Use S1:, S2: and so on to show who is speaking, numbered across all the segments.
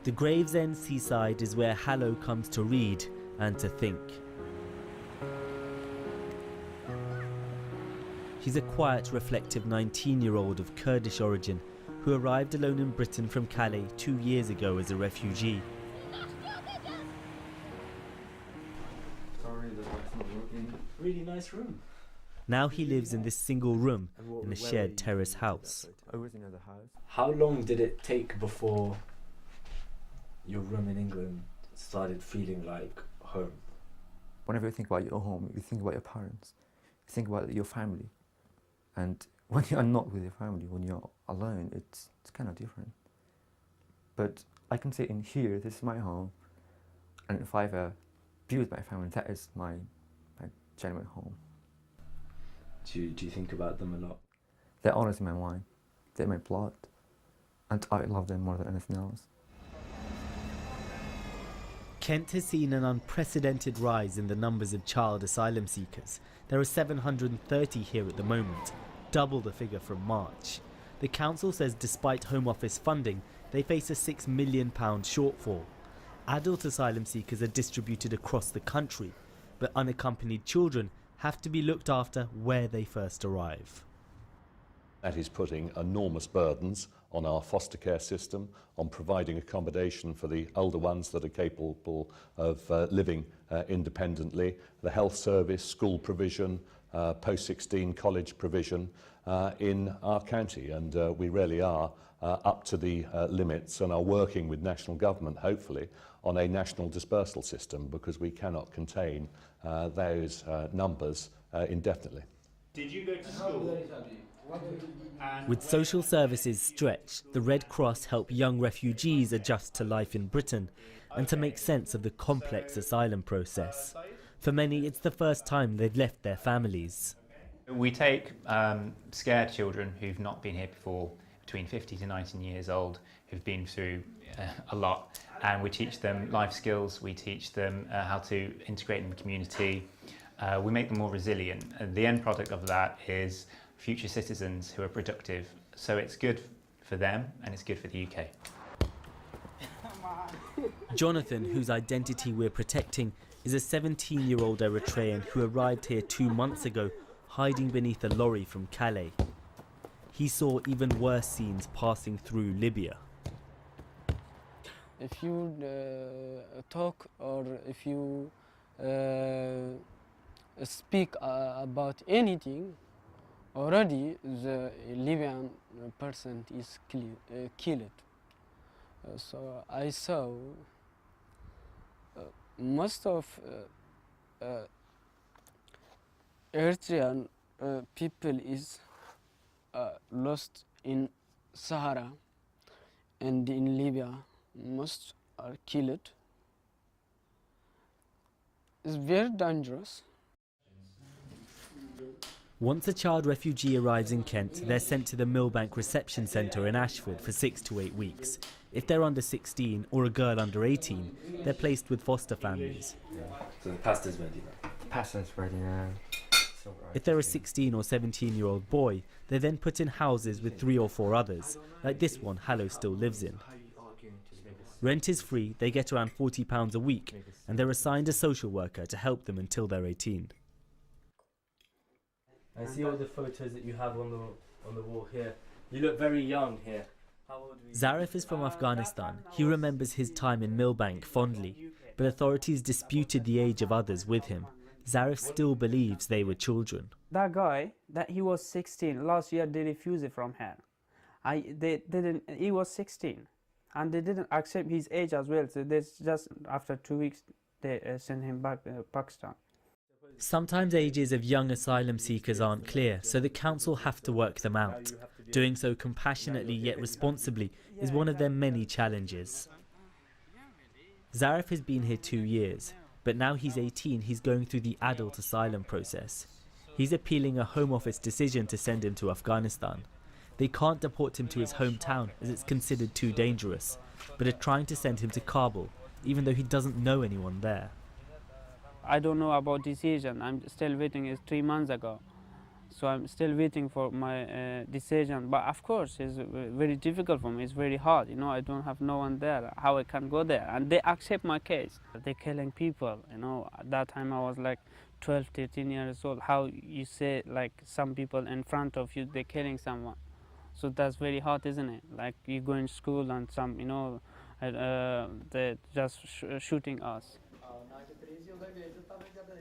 S1: The Gravesend seaside is where Hallo comes to read and to think. She's a quiet, reflective 19-year-old of Kurdish origin who arrived alone in Britain from Calais 2 years ago as a refugee.
S2: Sorry, the light's not working. Really nice room.
S1: Now he lives in this single room in a shared terrace house.
S2: Everything in the house.
S3: How long did it take before your room in England started feeling like home?
S2: Whenever you think about your home, you think about your parents, you think about your family. And when you are not with your family, when you're alone, it's kind of different. But I can say in here, this is my home, and if I ever be with my family, that is my genuine home.
S3: Do you think about them a lot?
S2: They're always in my mind, they're my blood, and I love them more than anything else.
S1: Kent has seen an unprecedented rise in the numbers of child asylum seekers. There are 730 here at the moment, double the figure from March. The council says despite Home Office funding, they face a £6 million shortfall. Adult asylum seekers are distributed across the country, but unaccompanied children have to be looked after where they first arrive.
S4: That is putting enormous burdens on our foster care system, on providing accommodation for the older ones that are capable of living independently, the health service, school provision, post-16 college provision in our county. And we really are up to the limits and are working with national government, hopefully, on a national dispersal system because we cannot contain those numbers indefinitely.
S5: Did you go to school?
S1: With social services stretched, the Red Cross help young refugees adjust to life in Britain and to make sense of the complex asylum process. For many, it's the first time they've left their families.
S6: We take scared children who've not been here before, between 50 to 19 years old, who've been through a lot, and we teach them life skills, we teach them how to integrate in the community, we make them more resilient. And the end product of that is future citizens who are productive. So it's good for them and it's good for the UK.
S1: Jonathan, whose identity we're protecting, is a 17-year-old Eritrean who arrived here 2 months ago, hiding beneath a lorry from Calais. He saw even worse scenes passing through Libya.
S7: If you talk or if you speak about anything, already the Libyan person is killed. So I saw most of Eritrean people is lost in Sahara, and in Libya most are killed. It's very dangerous.
S1: Once a child refugee arrives in Kent, they're sent to the Millbank Reception Centre in Ashford for 6 to 8 weeks. If they're under 16 or a girl under 18, they're placed with foster families.
S3: Yeah. So the pasta's ready now.
S2: Pasta's ready now.
S1: If they're a 16 or 17-year-old boy, they're then put in houses with 3 or 4 others, like this one Hallo still lives in. Rent is free, they get around £40 a week, and they're assigned a social worker to help them until they're 18.
S5: I see all the photos that you have on the wall here. You look very young here. How old were you?
S1: Zarif is from Afghanistan. He remembers his time in Millbank fondly, but authorities disputed the age of others with him. Zarif still believes they were children.
S8: That guy, that he was 16. Last year they refused it from him. He was 16. And they didn't accept his age as well. So they just after 2 weeks they sent him back to Pakistan.
S1: Sometimes ages of young asylum seekers aren't clear, so the council have to work them out. Doing so compassionately yet responsibly is one of their many challenges. Zarif has been here 2 years, but now he's 18, he's going through the adult asylum process. He's appealing a Home Office decision to send him to Afghanistan. They can't deport him to his hometown as it's considered too dangerous, but are trying to send him to Kabul, even though he doesn't know anyone there.
S8: I don't know about decision. I'm still waiting. It's 3 months ago. So I'm still waiting for my decision. But of course, it's very difficult for me. It's very hard. You know, I don't have no one there. How I can go there? And they accept my case. They're killing people. You know, at that time I was like 12, 13 years old. How you say like some people in front of you, they're killing someone. So that's very hard, isn't it? Like you go in school and some, you know, they're just shooting us.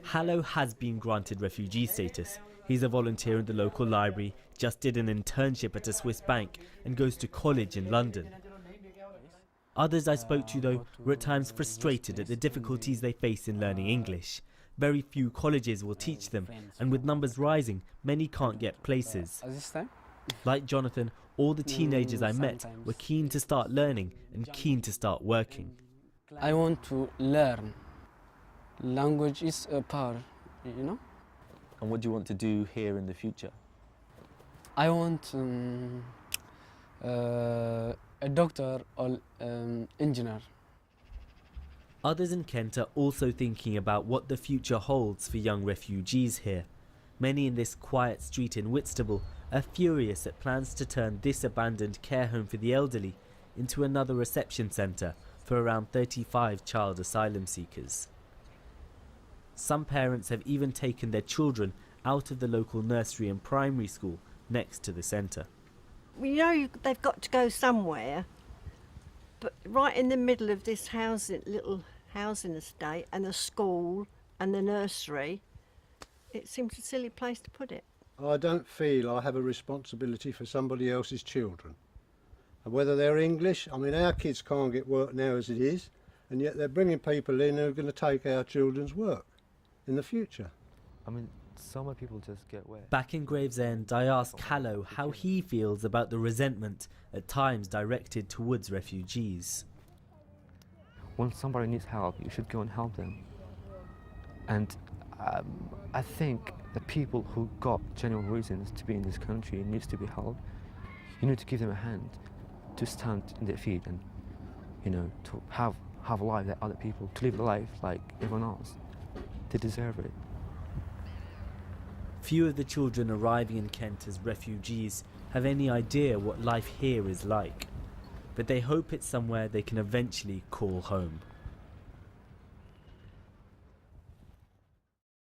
S1: Hallo has been granted refugee status. He's a volunteer in the local library, just did an internship at a Swiss bank and goes to college in London. Others I spoke to, though, were at times frustrated at the difficulties they face in learning English. Very few colleges will teach them, and with numbers rising, many can't get places. Like Jonathan, all the teenagers I met were keen to start learning and keen to start working.
S7: I want to learn. Language is a power, you know?
S9: And what do you want to do here in the future?
S7: I want a doctor or engineer.
S1: Others in Kent are also thinking about what the future holds for young refugees here. Many in this quiet street in Whitstable are furious at plans to turn this abandoned care home for the elderly into another reception centre for around 35 child asylum seekers. Some parents have even taken their children out of the local nursery and primary school next to the centre.
S10: We know they've got to go somewhere, but right in the middle of this little housing estate and the school and the nursery, it seems a silly place to put it.
S11: I don't feel I have a responsibility for somebody else's children. And whether they're English, I mean, our kids can't get work now as it is, and yet they're bringing people in who are going to take our children's work in the future.
S2: I mean, so many people just get away.
S1: Back in Gravesend, I asked Hallo how he feels about the resentment at times directed towards refugees.
S2: When somebody needs help, you should go and help them. And I think the people who got genuine reasons to be in this country needs to be helped. You need to give them a hand to stand on their feet and, you know, to have a life like other people, to live a life like everyone else. They deserve it.
S1: Few of the children arriving in Kent as refugees have any idea what life here is like, but they hope it's somewhere they can eventually call home.